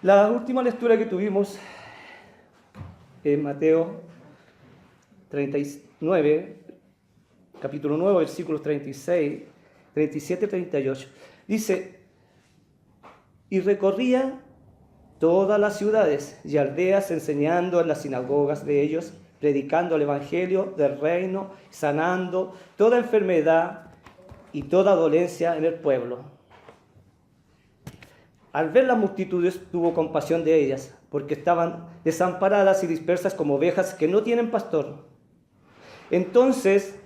La última lectura que tuvimos en Mateo 39, capítulo 9, versículos 36, 37 y 38, dice: y recorría todas las ciudades y aldeas, enseñando en las sinagogas de ellos, predicando el evangelio del reino, sanando toda enfermedad y toda dolencia en el pueblo. Al ver las multitudes, tuvo compasión de ellas, porque estaban desamparadas y dispersas como ovejas que no tienen pastor. Entonces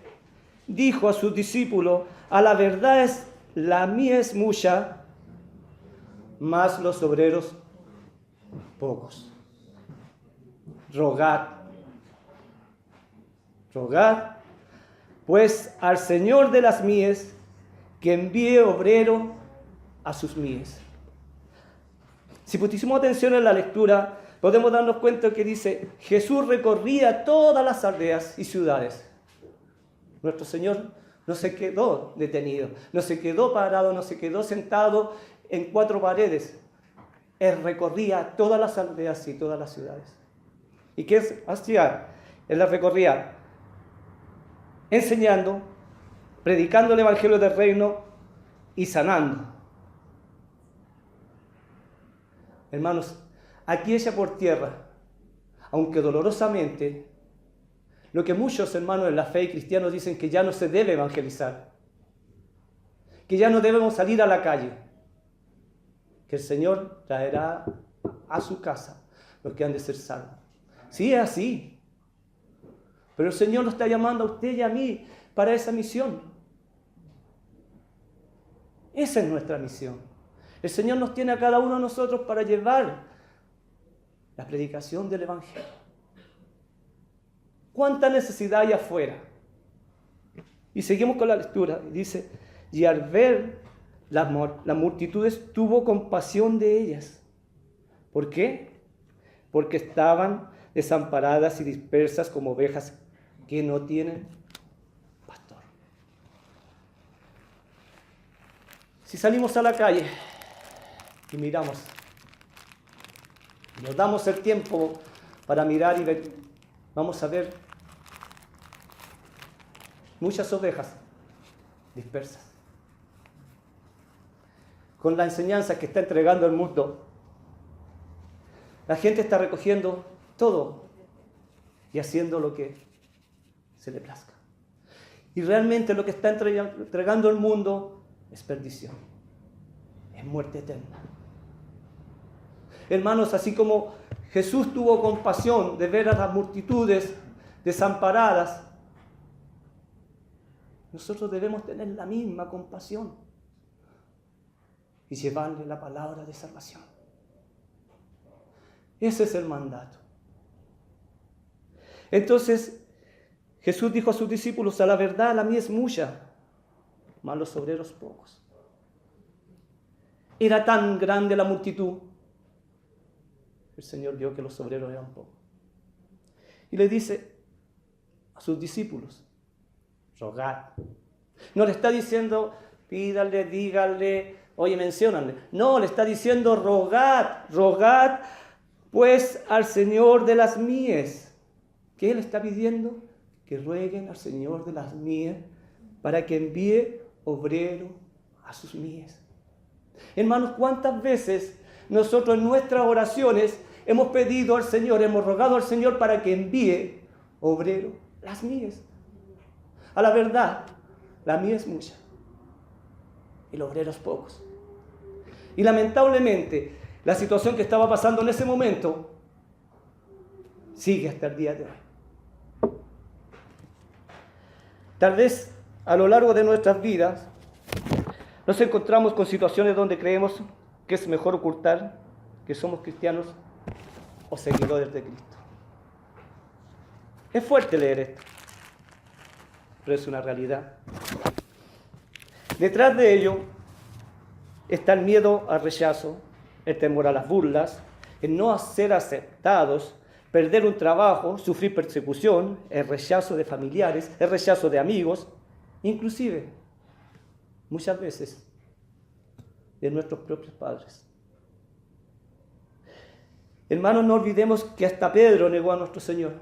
dijo a sus discípulos: a la verdad la mies es mucha, mas los obreros pocos. Rogad, pues al Señor de las mies, que envíe obrero a sus mies. Si pusimos atención en la lectura, podemos darnos cuenta que dice: Jesús recorría todas las aldeas y ciudades. Nuestro Señor no se quedó detenido, no se quedó parado, no se quedó sentado en cuatro paredes. Él recorría todas las aldeas y todas las ciudades. ¿Y qué hacía? Él las recorría enseñando, predicando el evangelio del reino y sanando. Hermanos, aquí echa por tierra, aunque dolorosamente, lo que muchos hermanos en la fe y cristianos dicen, que ya no se debe evangelizar, que ya no debemos salir a la calle, que el Señor traerá a su casa los que han de ser salvos. Sí, es así, pero el Señor nos está llamando a usted y a mí para esa misión. Esa es nuestra misión. El Señor nos tiene a cada uno de nosotros para llevar la predicación del evangelio. ¿Cuánta necesidad hay afuera? Y seguimos con la lectura. Dice: y al ver las multitudes, tuvo compasión de ellas. ¿Por qué? Porque estaban desamparadas y dispersas como ovejas que no tienen pastor. Si salimos a la calle y miramos, nos damos el tiempo para mirar y ver, vamos a ver muchas ovejas dispersas. Con la enseñanza que está entregando el mundo, la gente está recogiendo todo y haciendo lo que se le plazca. Y realmente lo que está entregando el mundo es perdición, es muerte eterna. Hermanos, así como Jesús tuvo compasión de ver a las multitudes desamparadas, nosotros debemos tener la misma compasión y llevarle la palabra de salvación. Ese es el mandato. Entonces Jesús dijo a sus discípulos: a la verdad la mies es mucha, mas los obreros pocos. Era tan grande la multitud, el Señor vio que los obreros eran pocos. Y le dice a sus discípulos: rogad. No le está diciendo pídale, dígale, oye, menciónale. No, le está diciendo rogad pues al Señor de las mies. ¿Qué le está pidiendo? Que rueguen al Señor de las mies para que envíe obrero a sus mies. Hermanos, ¿cuántas veces nosotros en nuestras oraciones hemos pedido al Señor, hemos rogado al Señor para que envíe obrero a las mies? A la verdad, la mies es mucha y los obreros pocos. Y lamentablemente, la situación que estaba pasando en ese momento sigue hasta el día de hoy. Tal vez a lo largo de nuestras vidas nos encontramos con situaciones donde creemos que es mejor ocultar que somos cristianos o seguidores de Cristo. Es fuerte leer esto, pero es una realidad. Detrás de ello está el miedo al rechazo, el temor a las burlas, el no ser aceptados, perder un trabajo, sufrir persecución, el rechazo de familiares, el rechazo de amigos, inclusive, muchas veces, de nuestros propios padres. Hermanos, no olvidemos que hasta Pedro negó a nuestro Señor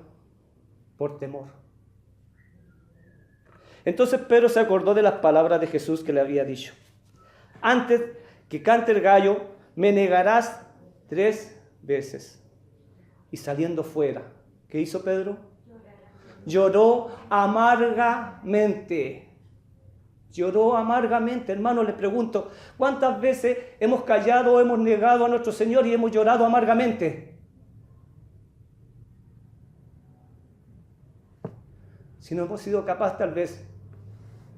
por temor. Entonces Pedro se acordó de las palabras de Jesús que le había dicho: antes que cante el gallo, me negarás 3 veces. Y saliendo fuera, ¿qué hizo Pedro? Lloró amargamente. Lloró amargamente. Hermano, les pregunto, ¿cuántas veces hemos callado o hemos negado a nuestro Señor y hemos llorado amargamente? Si no hemos sido capaces tal vez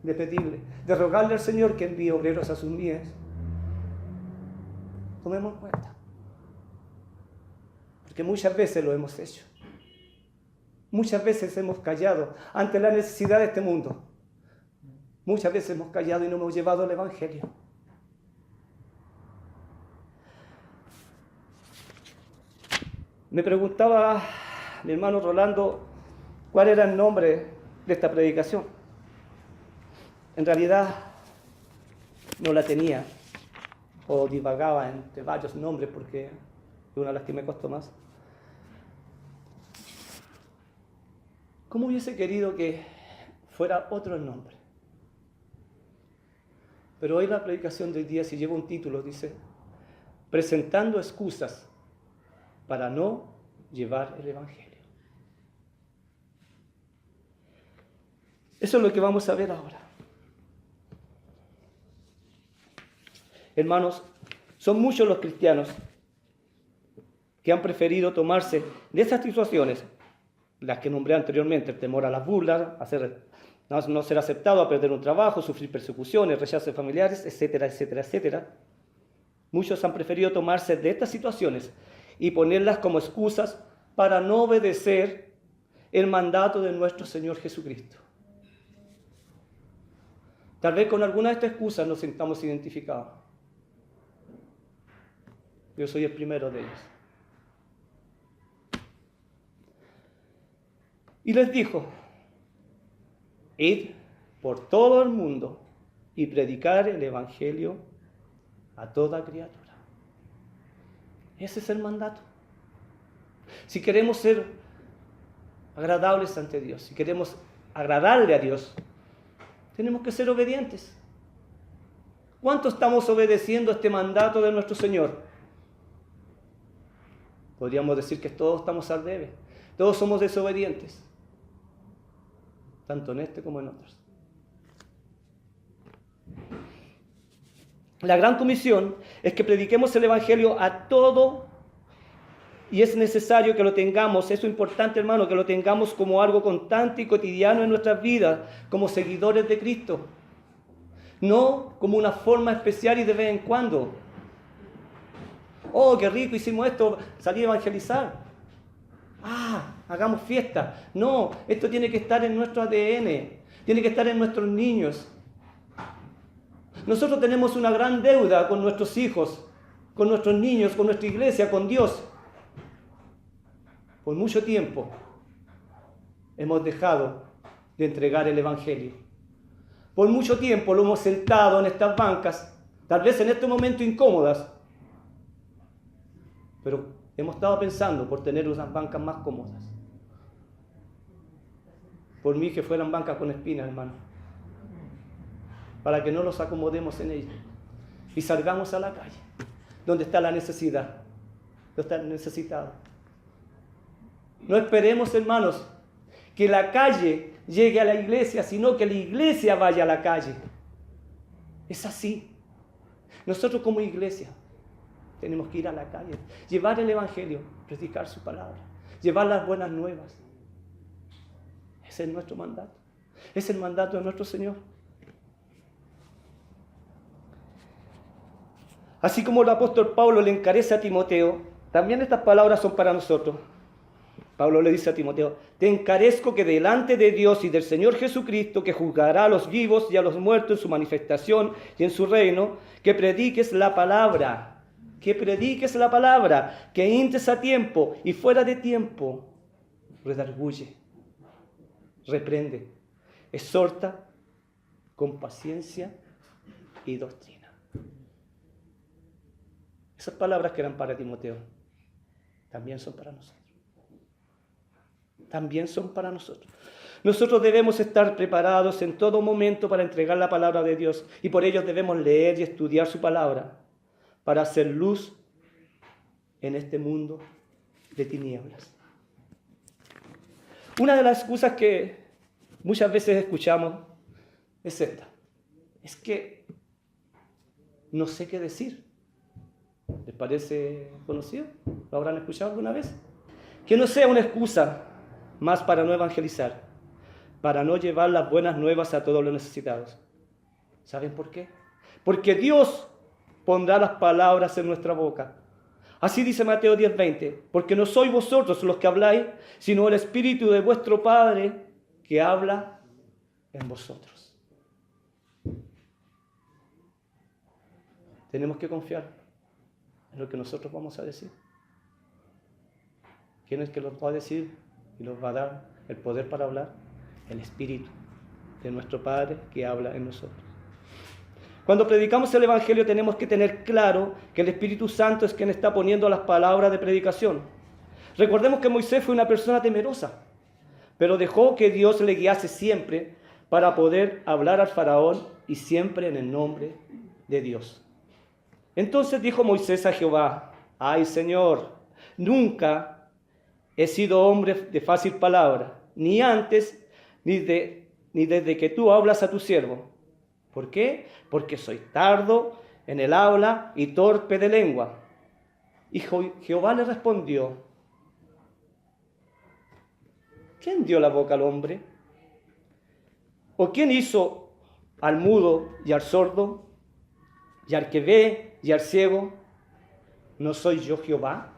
de pedirle, de rogarle al Señor que envíe obreros a sus mies, tomemos cuenta. Porque muchas veces lo hemos hecho. Muchas veces hemos callado ante la necesidad de este mundo. Muchas veces hemos callado y no hemos llevado el Evangelio. Me preguntaba mi hermano Rolando cuál era el nombre de esta predicación. En realidad no la tenía, o divagaba entre varios nombres porque es una de las que me costó más. ¿Cómo hubiese querido que fuera otro el nombre? Pero hoy la predicación de hoy día, si lleva un título, dice: presentando excusas para no llevar el Evangelio. Eso es lo que vamos a ver ahora. Hermanos, son muchos los cristianos que han preferido tomarse de esas situaciones, las que nombré anteriormente: el temor a las burlas, no ser aceptado, a perder un trabajo, sufrir persecuciones, rechazo de familiares, etcétera, etcétera, etcétera. Muchos han preferido tomarse de estas situaciones y ponerlas como excusas para no obedecer el mandato de nuestro Señor Jesucristo. Tal vez con alguna de estas excusas nos sintamos identificados. Yo soy el primero de ellos. Y les dijo: id por todo el mundo y predicar el Evangelio a toda criatura. Ese es el mandato. Si queremos ser agradables ante Dios, si queremos agradarle a Dios, tenemos que ser obedientes. ¿Cuánto estamos obedeciendo este mandato de nuestro Señor? Podríamos decir que todos estamos al debe. Todos somos desobedientes, tanto en este como en otros. La gran comisión es que prediquemos el Evangelio a todo, y es necesario que lo tengamos, eso es importante, hermano, que lo tengamos como algo constante y cotidiano en nuestras vidas, como seguidores de Cristo. No como una forma especial y de vez en cuando. Oh, qué rico, hicimos esto, salí a evangelizar. Hagamos fiesta. No, esto tiene que estar en nuestro ADN, tiene que estar en nuestros niños. Nosotros tenemos una gran deuda con nuestros hijos, con nuestros niños, con nuestra iglesia, con Dios. Por mucho tiempo hemos dejado de entregar el Evangelio. Por mucho tiempo lo hemos sentado en estas bancas, tal vez en este momento incómodas, pero hemos estado pensando por tener unas bancas más cómodas. Por mí que fueran bancas con espinas, hermano, para que no nos acomodemos en ellas y salgamos a la calle, donde está la necesidad, donde está el necesitado. No esperemos, hermanos, que la calle llegue a la iglesia, sino que la iglesia vaya a la calle. Es así. Nosotros como iglesia tenemos que ir a la calle, llevar el Evangelio, predicar su palabra, llevar las buenas nuevas. Ese es nuestro mandato. Es el mandato de nuestro Señor. Así como el apóstol Pablo le encarece a Timoteo, también estas palabras son para nosotros. Pablo le dice a Timoteo: te encarezco que delante de Dios y del Señor Jesucristo, que juzgará a los vivos y a los muertos en su manifestación y en su reino, que prediques la palabra, que intes a tiempo y fuera de tiempo, redarguye, reprende, exhorta con paciencia y doctrina. Esas palabras que eran para Timoteo. también son para nosotros. También son para nosotros. Nosotros debemos estar preparados en todo momento para entregar la palabra de Dios y por ello debemos leer y estudiar su palabra para hacer luz en este mundo de tinieblas. Una de las excusas que muchas veces escuchamos es esta. Es que no sé qué decir. ¿Les parece conocido? ¿Lo habrán escuchado alguna vez? Que no sea una excusa más para no evangelizar, para no llevar las buenas nuevas a todos los necesitados. ¿Saben por qué? Porque Dios pondrá las palabras en nuestra boca. Así dice Mateo 10:20, porque no sois vosotros los que habláis, sino el Espíritu de vuestro Padre que habla en vosotros. Tenemos que confiar en lo que nosotros vamos a decir. ¿Quién es que los va a decir y los va a dar el poder para hablar? El Espíritu de nuestro Padre que habla en nosotros. Cuando predicamos el Evangelio tenemos que tener claro que el Espíritu Santo es quien está poniendo las palabras de predicación. Recordemos que Moisés fue una persona temerosa, pero dejó que Dios le guiase siempre para poder hablar al faraón y siempre en el nombre de Dios. Entonces dijo Moisés a Jehová: ay Señor, nunca he sido hombre de fácil palabra, ni antes ni desde que tú hablas a tu siervo. ¿Por qué? Porque soy tardo en el habla y torpe de lengua. Y Jehová le respondió: ¿quién dio la boca al hombre? ¿O quién hizo al mudo y al sordo, y al que ve y al ciego? ¿No soy yo Jehová?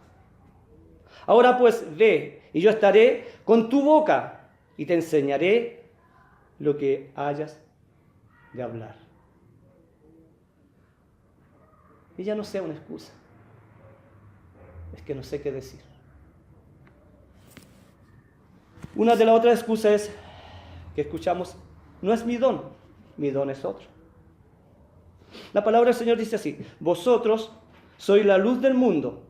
Ahora pues ve, y yo estaré con tu boca, y te enseñaré lo que hayas de hablar. Y ya no sea una excusa, es que no sé qué decir. Una de las otras excusas que escuchamos: no es mi don es otro. La palabra del Señor dice así: vosotros sois la luz del mundo.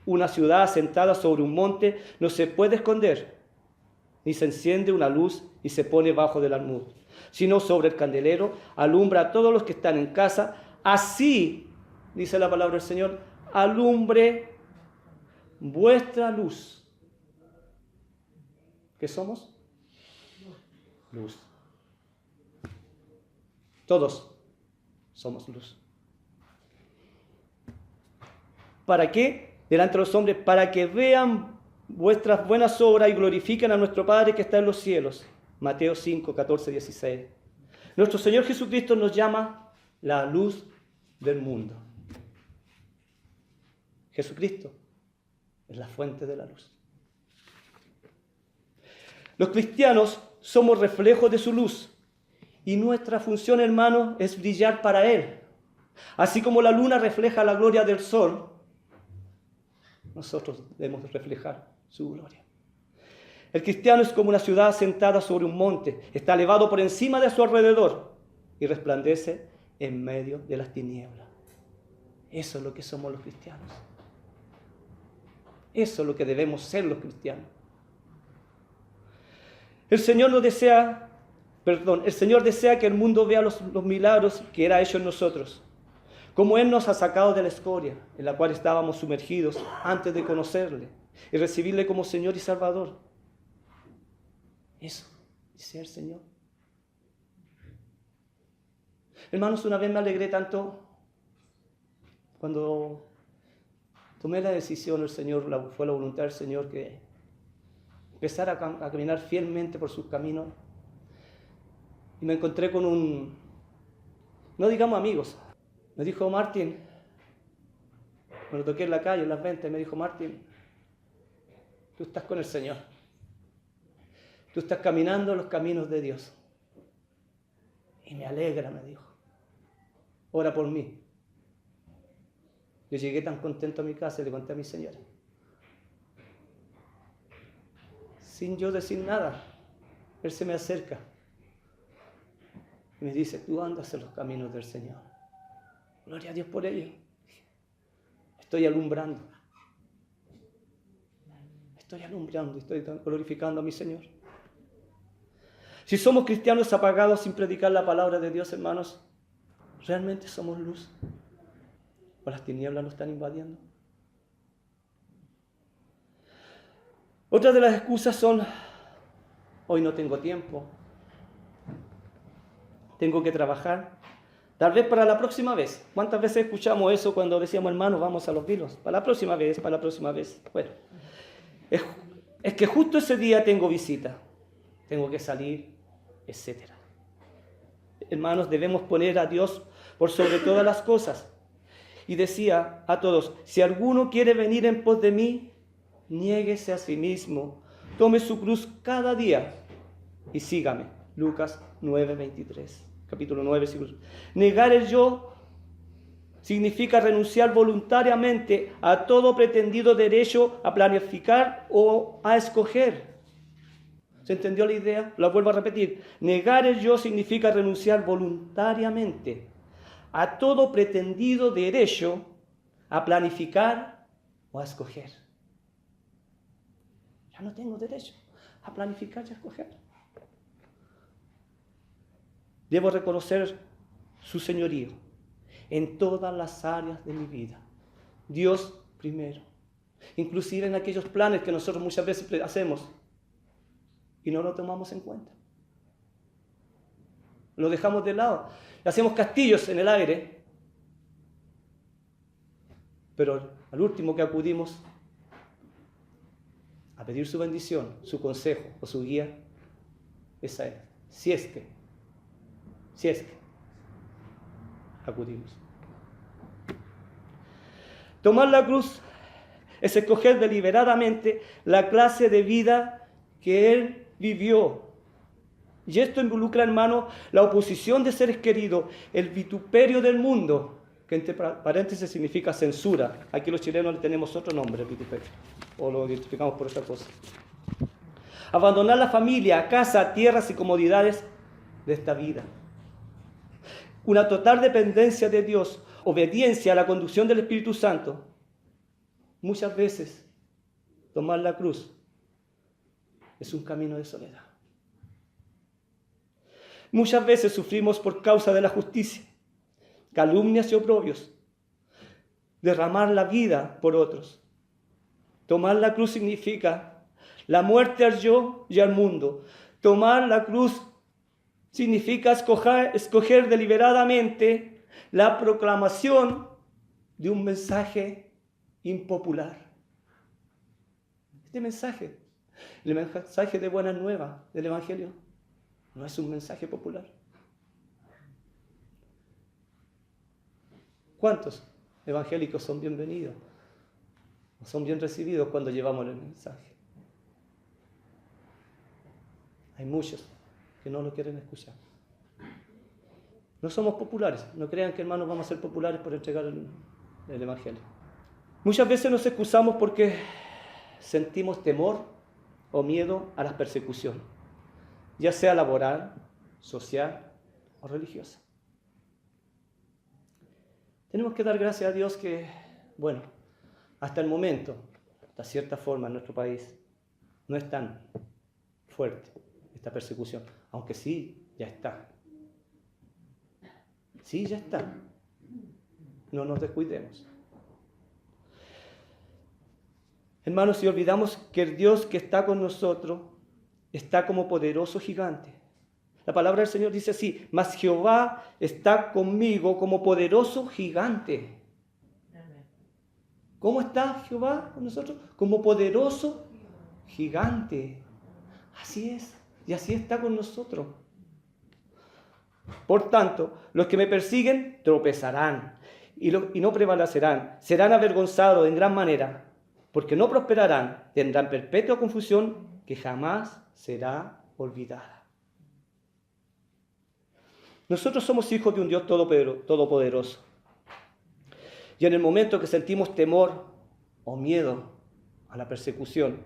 Una ciudad asentada sobre un monte no se puede esconder, ni se enciende una luz y se pone bajo del almud, sino sobre el candelero, alumbra a todos los que están en casa. Así, dice la palabra del Señor, alumbre vuestra luz. ¿Qué somos? Luz. Todos somos luz. ¿Para qué? Delante de los hombres, para que vean vuestras buenas obras y glorifiquen a nuestro Padre que está en los cielos. Mateo 5, 14, 16. Nuestro Señor Jesucristo nos llama la luz del mundo. Jesucristo es la fuente de la luz. Los cristianos somos reflejos de su luz y nuestra función, hermanos, es brillar para Él. Así como la luna refleja la gloria del sol, nosotros debemos reflejar su gloria. El cristiano es como una ciudad asentada sobre un monte, está elevado por encima de su alrededor y resplandece en medio de las tinieblas. Eso es lo que somos los cristianos. Eso es lo que debemos ser los cristianos. El Señor desea que el mundo vea los milagros que Él ha hecho en nosotros. Como Él nos ha sacado de la escoria en la cual estábamos sumergidos antes de conocerle y recibirle como Señor y Salvador. Eso dice el Señor. Hermanos, una vez me alegré tanto cuando tomé la decisión, fue la voluntad del Señor que empezara a caminar fielmente por sus caminos. Y me encontré con no digamos amigos. Me dijo: Martín, me lo toqué en la calle, en las 20, me dijo: Martín, tú estás con el Señor. Tú estás caminando los caminos de Dios. Y me alegra, me dijo. Ora por mí. Yo llegué tan contento a mi casa y le conté a mi señora. Sin yo decir nada, Él se me acerca y me dice: tú andas en los caminos del Señor. Gloria a Dios por ello. Estoy alumbrando. estoy alumbrando, estoy glorificando a mi Señor. Si somos cristianos apagados sin predicar la palabra de Dios, hermanos, ¿realmente somos luz? ¿O las tinieblas nos están invadiendo? Otra de las excusas son, hoy no tengo tiempo, tengo que trabajar, tal vez para la próxima vez. ¿Cuántas veces escuchamos eso cuando decíamos, hermanos, vamos a los vinos? Para la próxima vez, para la próxima vez. Bueno, es que justo ese día tengo visita, tengo que salir, etc. Hermanos, debemos poner a Dios por sobre todas las cosas. Y decía a todos, si alguno quiere venir en pos de mí, niéguese a sí mismo, tome su cruz cada día y sígame. Lucas 9:23, capítulo 9, versículo. Negar el yo significa renunciar voluntariamente a todo pretendido derecho a planificar o a escoger. ¿Se entendió la idea? La vuelvo a repetir. Negar el yo significa renunciar voluntariamente a todo pretendido derecho a planificar o a escoger. Ya no tengo derecho a planificar y a escoger. Debo reconocer su señorío en todas las áreas de mi vida. Dios primero. Inclusive en aquellos planes que nosotros muchas veces hacemos y no lo tomamos en cuenta. Lo dejamos de lado. Hacemos castillos en el aire, pero al último que acudimos a pedir su bendición, su consejo o su guía, es a Él. Si es que acudimos. Tomar la cruz es escoger deliberadamente la clase de vida que Él vivió. Y esto involucra, hermano, la oposición de seres queridos, el vituperio del mundo, que entre paréntesis significa censura. Aquí los chilenos le tenemos otro nombre, vituperio, o lo identificamos por otra cosa. Abandonar la familia, casa, tierras y comodidades de esta vida. Una total dependencia de Dios, obediencia a la conducción del Espíritu Santo. Muchas veces, tomar la cruz es un camino de soledad. Muchas veces sufrimos por causa de la justicia, calumnias y oprobios, derramar la vida por otros. Tomar la cruz significa la muerte al yo y al mundo. Tomar la cruz significa escoger deliberadamente la proclamación de un mensaje impopular. Este mensaje, el mensaje de buenas nuevas del Evangelio, no es un mensaje popular. ¿Cuántos evangélicos son bienvenidos? ¿O son bien recibidos cuando llevamos el mensaje? Hay muchos que no lo quieren escuchar. No somos populares. No crean que, hermanos, vamos a ser populares por entregar el Evangelio. Muchas veces nos excusamos porque sentimos temor o miedo a las persecuciones, ya sea laboral, social o religiosa. Tenemos que dar gracias a Dios que, bueno, hasta el momento, de cierta forma en nuestro país, no es tan fuerte esta persecución, aunque sí, ya está. Sí, ya está. No nos descuidemos. Hermanos, si olvidamos que el Dios que está con nosotros está como poderoso gigante. La palabra del Señor dice así: mas Jehová está conmigo como poderoso gigante. ¿Cómo está Jehová con nosotros? Como poderoso gigante. Así es, y así está con nosotros. Por tanto, los que me persiguen tropezarán y no prevalecerán, serán avergonzados en gran manera, porque no prosperarán, tendrán perpetua confusión que jamás será olvidada. Nosotros somos hijos de un Dios todopoderoso. Y en el momento que sentimos temor o miedo a la persecución,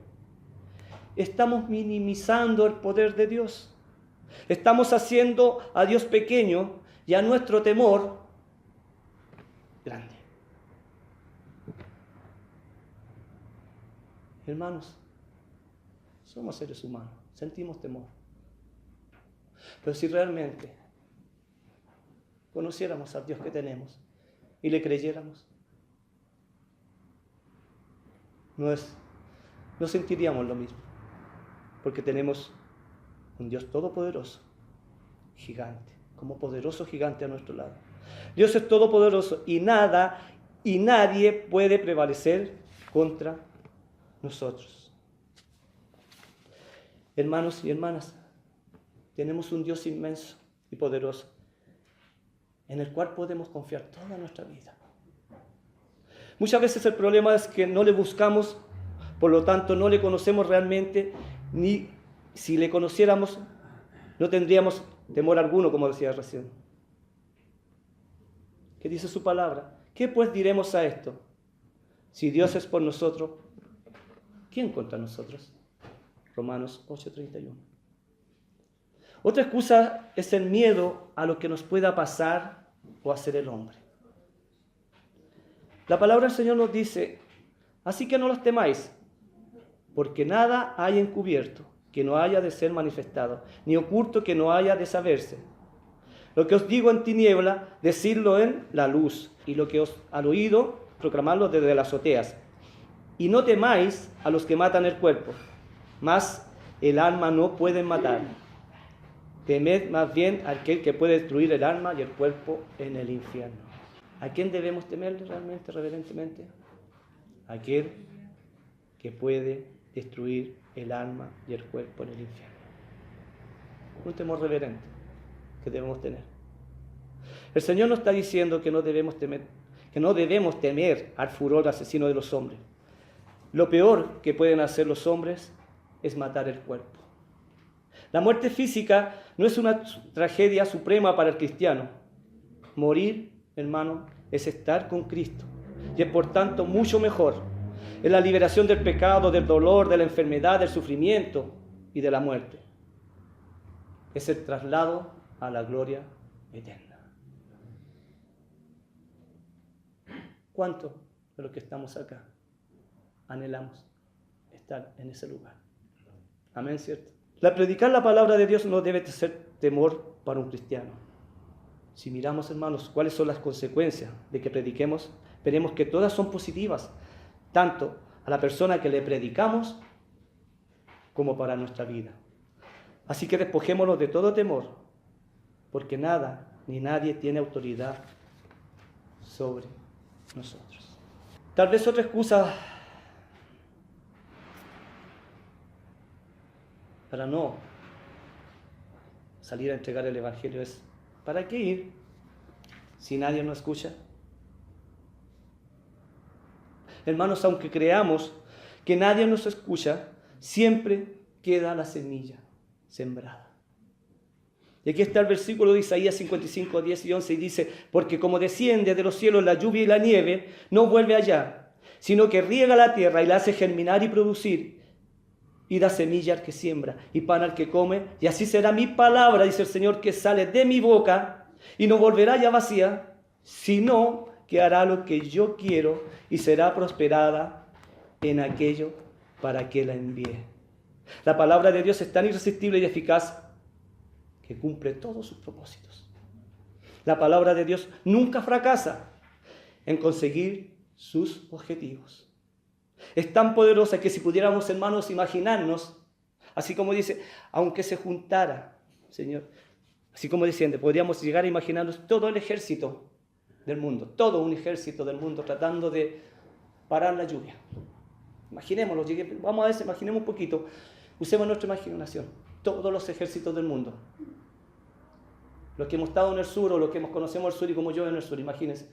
estamos minimizando el poder de Dios. Estamos haciendo a Dios pequeño y a nuestro temor grande. Hermanos, Somos seres humanos, sentimos temor. Pero si realmente conociéramos al Dios que tenemos y le creyéramos, no sentiríamos lo mismo, porque tenemos un Dios todopoderoso, gigante, como poderoso gigante a nuestro lado. Dios es todopoderoso y nada y nadie puede prevalecer contra nosotros. Hermanos y hermanas, tenemos un Dios inmenso y poderoso en el cual podemos confiar toda nuestra vida. Muchas veces el problema es que no le buscamos, por lo tanto no le conocemos realmente, ni si le conociéramos no tendríamos temor alguno, como decía recién. ¿Qué dice su palabra? ¿Qué pues diremos a esto? Si Dios es por nosotros, ¿quién contra nosotros? Romanos 8:31. Otra excusa es el miedo a lo que nos pueda pasar o hacer el hombre. La palabra del Señor nos dice, así que no los temáis, porque nada hay encubierto que no haya de ser manifestado, ni oculto que no haya de saberse. Lo que os digo en tiniebla, decidlo en la luz, y lo que os al oído, proclamadlo desde las azoteas. Y no temáis a los que matan el cuerpo, mas el alma no pueden matar. Temed más bien a aquel que puede destruir el alma y el cuerpo en el infierno. ¿A quién debemos temerle realmente, reverentemente? Aquel que puede destruir el alma y el cuerpo en el infierno. Un temor reverente que debemos tener. El Señor nos está diciendo que no debemos temer al furor asesino de los hombres. Lo peor que pueden hacer los hombres es matar el cuerpo. La muerte física no es una tragedia suprema para el cristiano. Morir, hermano, es estar con Cristo y es por tanto mucho mejor. Es la liberación del pecado, del dolor, de la enfermedad, del sufrimiento y de la muerte. Es el traslado a la gloria eterna. ¿Cuántos de los que estamos acá anhelamos estar en ese lugar? Amén, ¿cierto? Predicar la palabra de Dios no debe ser temor para un cristiano. Si miramos, hermanos, cuáles son las consecuencias de que prediquemos, veremos que todas son positivas, tanto a la persona que le predicamos como para nuestra vida. Así que despojémonos de todo temor, porque nada ni nadie tiene autoridad sobre nosotros. Tal vez otra excusa para no salir a entregar el Evangelio es, ¿para qué ir si nadie nos escucha? Hermanos, aunque creamos que nadie nos escucha, siempre queda la semilla sembrada. Y aquí está el versículo de Isaías 55, 10 y 11, y dice, porque como desciende de los cielos la lluvia y la nieve, no vuelve allá, sino que riega la tierra y la hace germinar y producir, y da semilla al que siembra y pan al que come, y así será mi palabra, dice el Señor, que sale de mi boca, y no volverá ya vacía, sino que hará lo que yo quiero, y será prosperada en aquello para que la envíe. La palabra de Dios es tan irresistible y eficaz que cumple todos sus propósitos. La palabra de Dios nunca fracasa en conseguir sus objetivos. Es tan poderosa que si pudiéramos, hermanos, imaginarnos, así como dice, aunque se juntara, Señor, así como desciende, podríamos llegar a imaginarnos todo el ejército del mundo, todo un ejército del mundo tratando de parar la lluvia. Imaginémoslo, vamos a ver, imaginemos un poquito, usemos nuestra imaginación, todos los ejércitos del mundo, los que hemos estado en el sur o los que conocemos el sur y como yo en el sur, imagínense,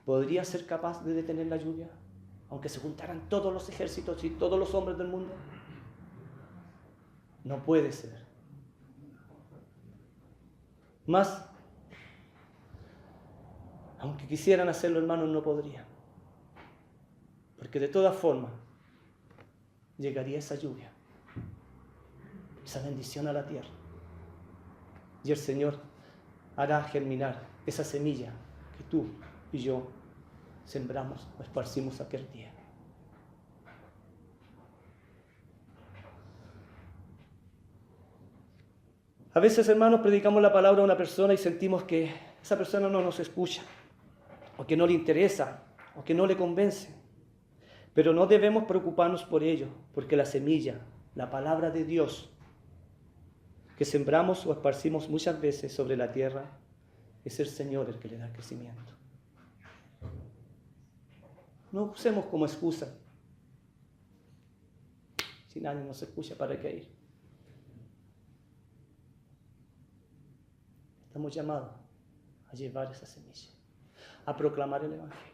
¿podría ser capaz de detener la lluvia? Aunque se juntaran todos los ejércitos y todos los hombres del mundo. No puede ser. Más, aunque quisieran hacerlo, hermanos, no podrían. Porque de todas formas, llegaría esa lluvia, esa bendición a la tierra. Y el Señor hará germinar esa semilla que tú y yo sembramos o esparcimos aquel día. A veces, hermanos, predicamos la palabra a una persona y sentimos que esa persona no nos escucha, o que no le interesa, o que no le convence. Pero no debemos preocuparnos por ello, porque la semilla, la palabra de Dios, que sembramos o esparcimos muchas veces sobre la tierra, es el Señor el que le da crecimiento. No usemos como excusa. Si nadie nos escucha, ¿para qué ir? Estamos llamados a llevar esa semilla, a proclamar el Evangelio.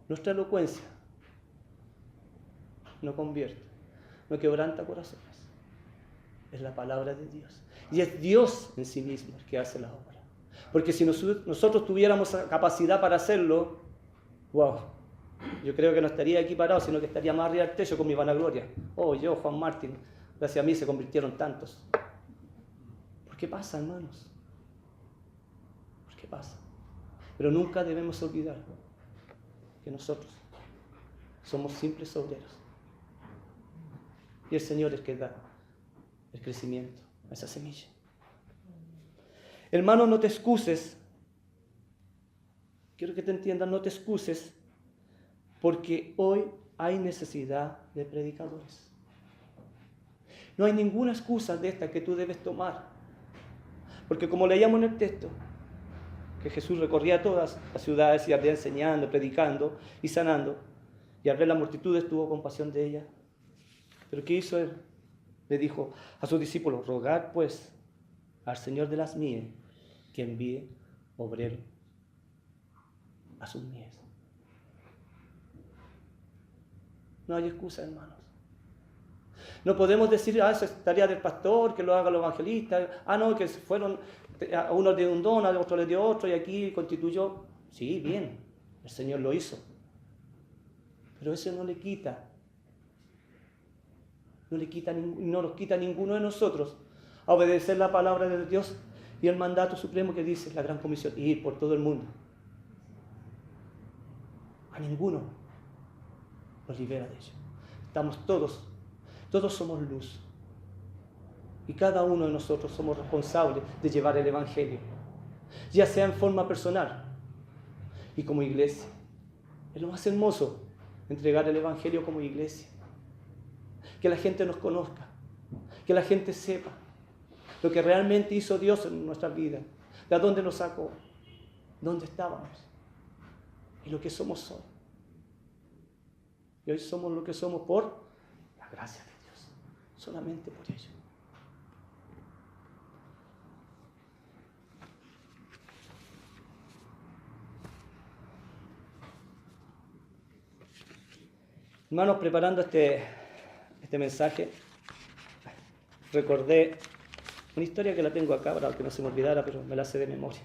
Nuestra elocuencia no convierte, no quebranta corazones. Es la palabra de Dios. Y es Dios en sí mismo el que hace la obra. Porque si nosotros tuviéramos capacidad para hacerlo, wow, yo creo que no estaría aquí parado, sino que estaría más arriba del techo con mi vanagloria. Oh, yo, Juan Martín, gracias a mí se convirtieron tantos. ¿Por qué pasa, hermanos? ¿Por qué pasa? Pero nunca debemos olvidar que nosotros somos simples obreros. Y el Señor es el que da el crecimiento a esa semilla. Hermano, no te excuses. Quiero que te entiendan, no te excuses, porque hoy hay necesidad de predicadores. No hay ninguna excusa de esta que tú debes tomar. Porque como leíamos en el texto, que Jesús recorría todas las ciudades y ardía enseñando, predicando y sanando, y al ver las multitudes tuvo compasión de ellas. ¿Pero qué hizo él? Le dijo a sus discípulos: rogad pues al Señor de las mies que envíe obrero a sus mies. No hay excusa, hermanos. No podemos decir, eso es tarea del pastor, que lo haga los evangelistas. No, que fueron, a uno le dio un don, a otro le dio otro, y aquí constituyó. Sí, bien, el Señor lo hizo. Pero eso no nos quita ninguno de nosotros a obedecer la palabra de Dios y el mandato supremo que dice la gran comisión, ir por todo el mundo. A ninguno nos libera de ello. Estamos todos somos luz. Y cada uno de nosotros somos responsables de llevar el Evangelio, ya sea en forma personal y como iglesia. Es lo más hermoso, entregar el Evangelio como iglesia. Que la gente nos conozca, que la gente sepa lo que realmente hizo Dios en nuestra vida, de dónde nos sacó, dónde estábamos y lo que somos hoy. Y hoy somos lo que somos por la gracia de Dios, solamente por ello. Hermanos, preparando este mensaje, recordé una historia que la tengo acá para que no se me olvidara, pero me la sé de memoria.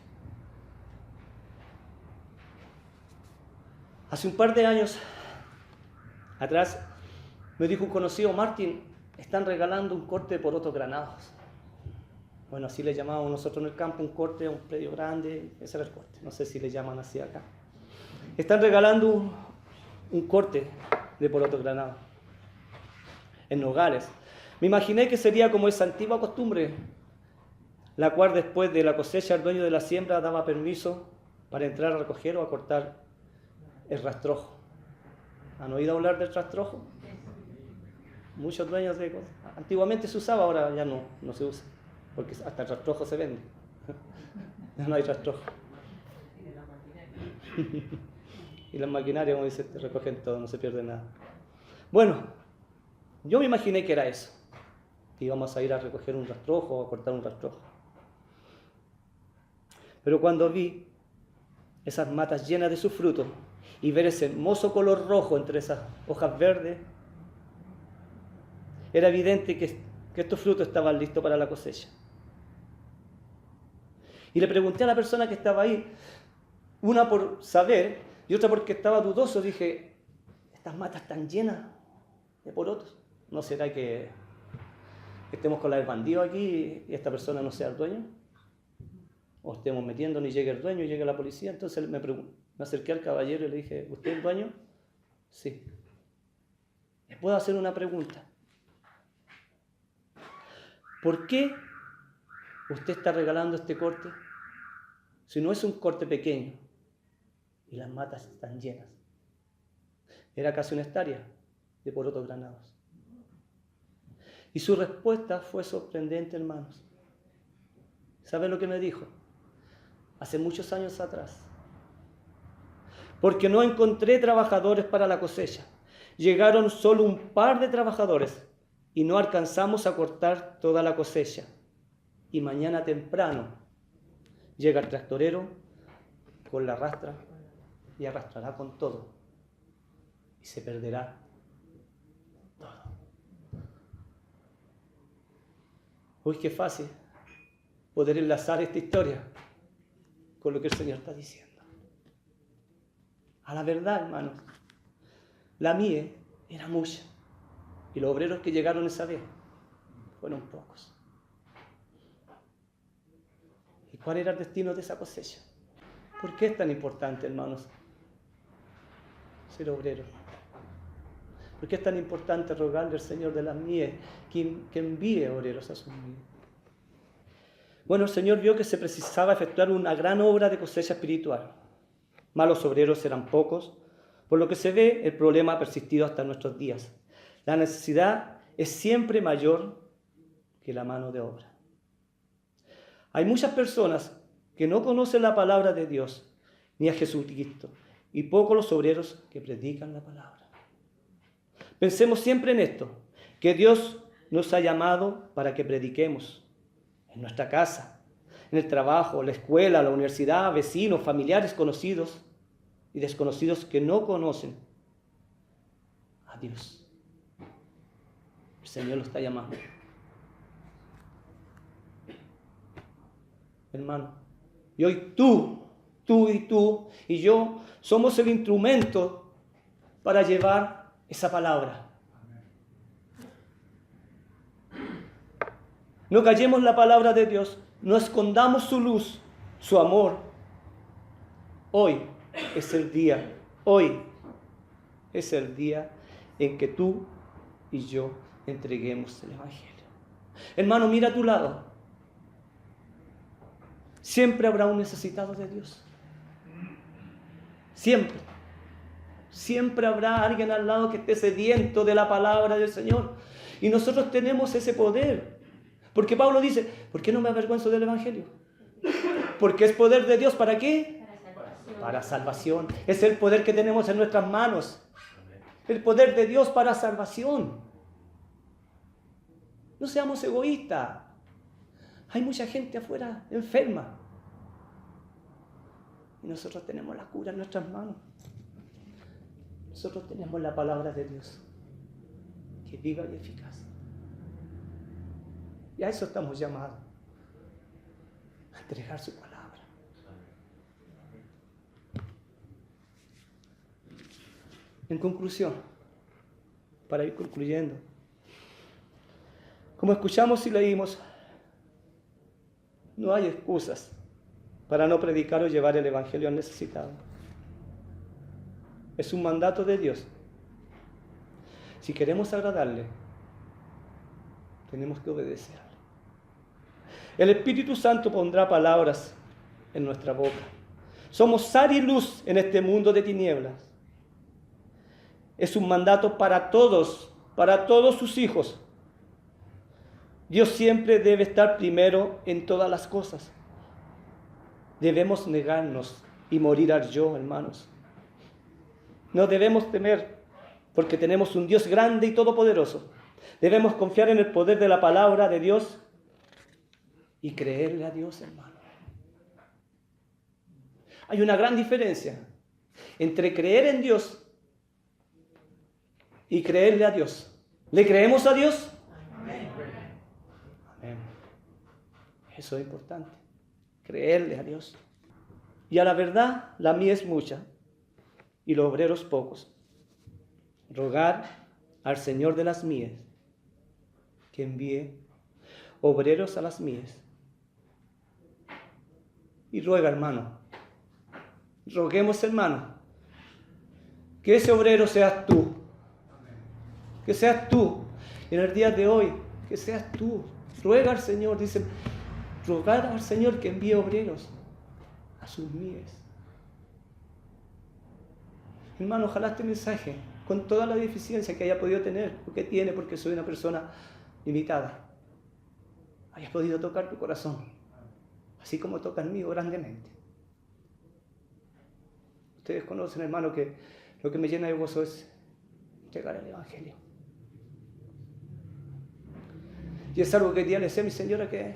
Hace un par de años atrás me dijo un conocido: Martín, están regalando un corte por otros granados. Bueno, así le llamábamos nosotros en el campo, un corte a un predio grande, ese era el corte, no sé si le llaman así acá. Están regalando un corte de porotos granados en Nogales. Me imaginé que sería como esa antigua costumbre, la cual después de la cosecha el dueño de la siembra daba permiso para entrar a recoger o a cortar el rastrojo. ¿Han oído hablar del rastrojo? Muchos dueños de cosas. Antiguamente se usaba, ahora ya no se usa, porque hasta el rastrojo se vende. Ya no hay rastrojo. Y las maquinarias, como dice, te recogen todo, no se pierde nada. Bueno, yo me imaginé que era eso. Que íbamos a ir a recoger un rastrojo o a cortar un rastrojo. Pero cuando vi esas matas llenas de sus frutos y ver ese hermoso color rojo entre esas hojas verdes, era evidente que estos frutos estaban listos para la cosecha. Y le pregunté a la persona que estaba ahí, una por saber y otra porque estaba dudoso, dije: estas matas están llenas de porotos, ¿no será que estemos con la del bandido aquí y esta persona no sea el dueño? O estemos metiéndonos y llegue el dueño y llegue la policía. Entonces me acerqué al caballero y le dije: ¿usted es el dueño? Sí. ¿Le puedo hacer una pregunta? ¿Por qué usted está regalando este corte si no es un corte pequeño y las matas están llenas? Era casi una hectárea de porotos granados. Y su respuesta fue sorprendente, hermanos. ¿Sabe lo que me dijo? Hace muchos años atrás. Porque no encontré trabajadores para la cosecha. Llegaron solo un par de trabajadores y no alcanzamos a cortar toda la cosecha. Y mañana temprano llega el tractorero con la rastra y arrastrará con todo. Y se perderá todo. Uy, qué fácil poder enlazar esta historia con lo que el Señor está diciendo. A la verdad, hermanos, la mies era mucha y los obreros que llegaron esa vez fueron pocos. ¿Y cuál era el destino de esa cosecha? ¿Por qué es tan importante, hermanos, ser obrero? ¿Por qué es tan importante rogarle al Señor de las mies que envíe obreros a sus mies? Bueno, el Señor vio que se precisaba efectuar una gran obra de cosecha espiritual. Mas los obreros eran pocos, por lo que se ve el problema ha persistido hasta nuestros días. La necesidad es siempre mayor que la mano de obra. Hay muchas personas que no conocen la palabra de Dios ni a Jesucristo, y pocos los obreros que predican la palabra. Pensemos siempre en esto, que Dios nos ha llamado para que prediquemos en nuestra casa, en el trabajo, la escuela, la universidad, vecinos, familiares, conocidos y desconocidos que no conocen a Dios. El Señor lo está llamando. Hermano, y hoy tú y yo somos el instrumento para llevar esa palabra. No callemos la palabra de Dios, no escondamos su luz, su amor. Hoy es el día en que tú y yo entreguemos el Evangelio. Hermano, mira a tu lado. Siempre habrá un necesitado de Dios. Siempre. Siempre habrá alguien al lado que esté sediento de la palabra del Señor. Y nosotros tenemos ese poder. Porque Pablo dice, ¿por qué no me avergüenzo del Evangelio? Porque es poder de Dios, ¿para qué? Para salvación. Es el poder que tenemos en nuestras manos. El poder de Dios para salvación. No seamos egoístas. Hay mucha gente afuera enferma. Y nosotros tenemos la cura en nuestras manos. Nosotros tenemos la palabra de Dios, que es viva y eficaz. Y a eso estamos llamados, a entregar su palabra. En conclusión, para ir concluyendo, como escuchamos y leímos, no hay excusas para no predicar o llevar el Evangelio al necesitado. Es un mandato de Dios. Si queremos agradarle, tenemos que obedecerle. El Espíritu Santo pondrá palabras en nuestra boca. Somos sal y luz en este mundo de tinieblas. Es un mandato para todos sus hijos. Dios siempre debe estar primero en todas las cosas. Debemos negarnos y morir al yo, hermanos. No debemos temer, porque tenemos un Dios grande y todopoderoso. Debemos confiar en el poder de la palabra de Dios y creerle a Dios, hermano. Hay una gran diferencia entre creer en Dios y creerle a Dios. ¿Le creemos a Dios? Amén. Amén. Eso es importante, creerle a Dios. Y a la verdad, la mies es mucha y los obreros pocos. Rogar al Señor de las mies que envíe obreros a las mies. Y ruega, hermano, roguemos, hermano, que ese obrero seas tú. Que seas tú. En el día de hoy, que seas tú. Ruega al Señor, dice, rogad al Señor que envíe obreros a sus mies. Hermano, ojalá este mensaje, con toda la deficiencia que haya podido tener, porque tiene, porque soy una persona limitada, haya podido tocar tu corazón, así como toca el mío grandemente. Ustedes conocen, hermano, que lo que me llena de gozo es entregar el Evangelio. Y es algo que día le decía a mi señora que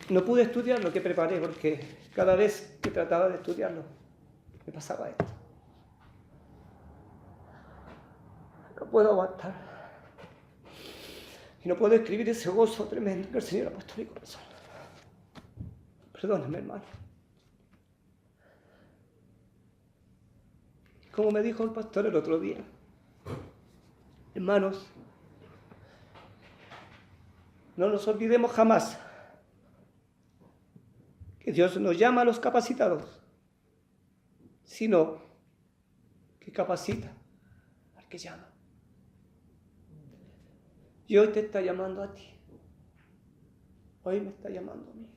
no pude estudiar lo que preparé, porque cada vez que trataba de estudiarlo, me pasaba esto. No puedo aguantar. Y no puedo escribir ese gozo tremendo que el Señor ha puesto en mi corazón. Perdóname, hermano. Como me dijo el pastor el otro día, hermanos, no nos olvidemos jamás que Dios nos llama a los capacitados, sino que capacita al que llama. Y hoy te está llamando a ti. Hoy me está llamando a mí.